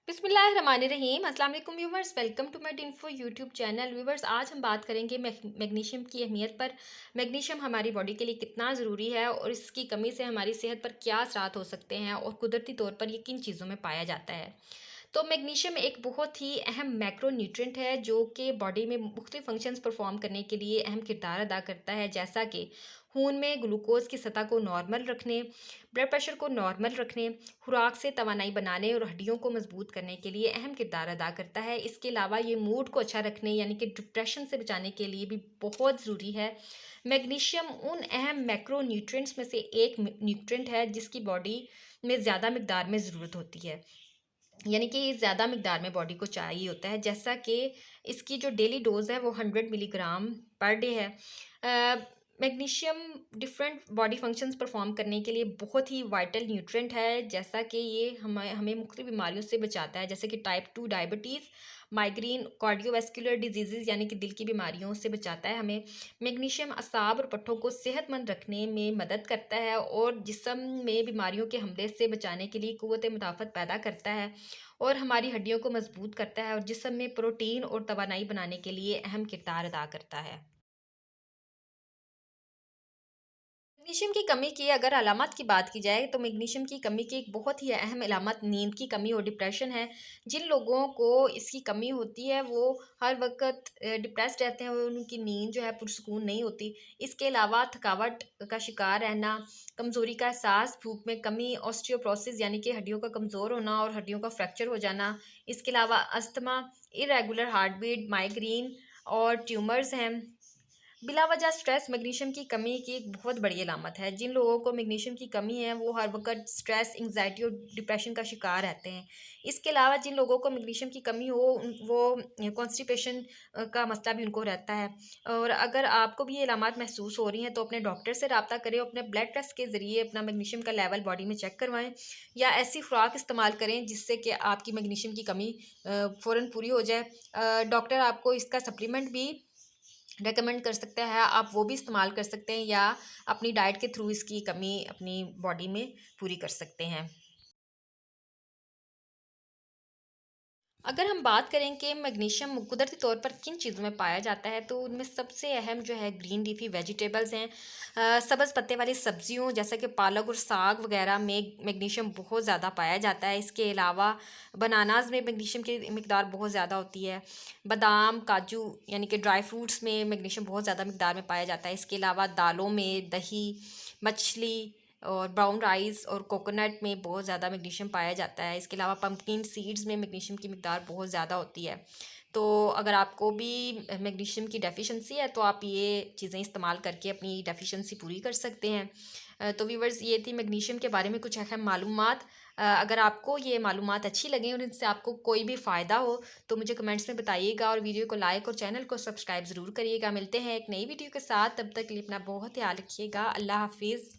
बिस्मिल्लाहिर्रहमानिर्रहीम अस्सलाम वालेकुम viewers, welcome to my info YouTube channel. Viewers, आज हम बात करेंगे मैग्नीशियम की अहमियत पर। मैग्नीशियम हमारी बॉडी के लिए कितना ज़रूरी है और इसकी कमी से हमारी सेहत पर क्या असरात हो सकते हैं और कुदरती तौर पर ये किन चीज़ों में पाया जाता है। तो मैग्नीशियम एक बहुत ही अहम मैक्रो न्यूट्रिएंट है जो कि बॉडी में मुख्तलिफ फंक्शंस परफॉर्म करने के लिए अहम किरदार अदा करता है, जैसा कि खून में ग्लूकोज की सतह को नॉर्मल रखने, ब्लड प्रेशर को नॉर्मल रखने, खुराक से तवानाई बनाने और हड्डियों को मजबूत करने के लिए अहम किरदार अदा करता है। इसके अलावा ये मूड को अच्छा रखने यानी कि डिप्रेशन से बचाने के लिए भी बहुत ज़रूरी है। मैग्नीशियम उन अहम मैक्रो न्यूट्रिएंट्स में से एक न्यूट्रिएंट है जिसकी बॉडी में ज़्यादा मिकदार में ज़रूरत होती है, यानी कि ज़्यादा मिकदार में बॉडी को चाहिए होता है। जैसा कि इसकी जो डेली डोज़ है वो 100 मिलीग्राम पर डे है। Magnesium different body functions perform करने के लिए बहुत ही वाइटल न्यूट्रिएंट है, जैसा कि ये हमें हमें मुख्तलिफ बीमारियों से बचाता है, जैसे कि type 2 diabetes, migraine, cardiovascular disease यानी कि दिल की बीमारियों से बचाता है हमें। मैग्नीशियम असाब और पट्ठों को सेहतमंद रखने में मदद करता है और जिस्म में बीमारियों के हमले से बचाने के लिए क़ुव्वत मुदाफ़त पैदा करता है और हमारी हड्डियों को मजबूत करता है और जिस्म में प्रोटीन और तवानाई बनाने के लिए अहम किरदार अदा करता है। मैग्नीशियम की कमी की अगर अलामत की बात की जाए तो मैग्नीशियम की कमी की एक बहुत ही अहम अलामत नींद की कमी और डिप्रेशन है। जिन लोगों को इसकी कमी होती है वो हर वक़्त डिप्रेस्ड रहते हैं और उनकी नींद जो है पुरसुकून नहीं होती। इसके अलावा थकावट का शिकार रहना, कमज़ोरी का एहसास, भूख में कमी, ऑस्टियोपोरोसिस यानी कि हड्डियों का कमज़ोर होना और हड्डियों का फ्रैक्चर हो जाना। इसके अलावा asthma, irregular heart beat, migraine और ट्यूमर्स हैं। बिला वजह स्ट्रेस मैग्नीशियम की कमी की एक बहुत बड़ी अलामत है। जिन लोगों को मैग्नीशियम की कमी है वो हर वक़्त स्ट्रेस, एंग्ज़ायटी और डिप्रेशन का शिकार रहते हैं। इसके अलावा जिन लोगों को मैग्नीशियम की कमी हो वो कॉन्स्टिपेशन का मसला भी उनको रहता है। और अगर आपको भी ये अलामत महसूस हो रही हैं तो अपने डॉक्टर से रब्ता करें, अपने ब्लड टेस्ट के ज़रिए अपना मैग्नीशियम का लेवल बॉडी में चेक करवाएँ या ऐसी खुराक इस्तेमाल करें जिससे कि आपकी मैग्नीशियम की कमी फ़ौरन पूरी हो जाए। डॉक्टर आपको इसका सप्लीमेंट भी रेकमेंड कर सकता है, आप वो भी इस्तेमाल कर सकते हैं या अपनी डाइट के थ्रू इसकी कमी अपनी बॉडी में पूरी कर सकते हैं। अगर हम बात करें कि मैग्नीशियम कुदरती तौर पर किन चीज़ों में पाया जाता है तो उनमें सबसे अहम जो है ग्रीन लीफी वेजिटेबल्स हैं। सब्ज़ पत्ते वाली सब्जियों जैसा कि पालक और साग वगैरह में मैग्नीशियम बहुत ज़्यादा पाया जाता है। इसके अलावा बनानाज में मैग्नीशियम की मिकदार बहुत ज़्यादा होती है। बादाम, काजू यानी कि ड्राई फ्रूट्स में मैग्नीशियम बहुत ज़्यादा मिकदार में पाया जाता है। इसके अलावा दालों में, दही, मछली और ब्राउन राइस और कोकोनट में बहुत ज़्यादा मैग्नीशियम पाया जाता है। इसके अलावा पम्पकिन सीड्स में मैग्नीशियम की मिकदार बहुत ज़्यादा होती है। तो अगर आपको भी मैग्नीशियम की डेफिशिएंसी है तो आप ये चीज़ें इस्तेमाल करके अपनी डेफिशिएंसी पूरी कर सकते हैं। तो व्यूअर्स, ये थी मैग्नीशियम के बारे में कुछ अहम मालूमात। अगर आपको ये मालूमात अच्छी लगें और इनसे आपको कोई भी फ़ायदा हो तो मुझे कमेंट्स में बताइएगा और वीडियो को लाइक और चैनल को सब्सक्राइब ज़रूर करिएगा। मिलते हैं एक नई वीडियो के साथ, तब तक के लिए अपना बहुत ख्याल रखिएगा। अल्लाह हाफ़िज़।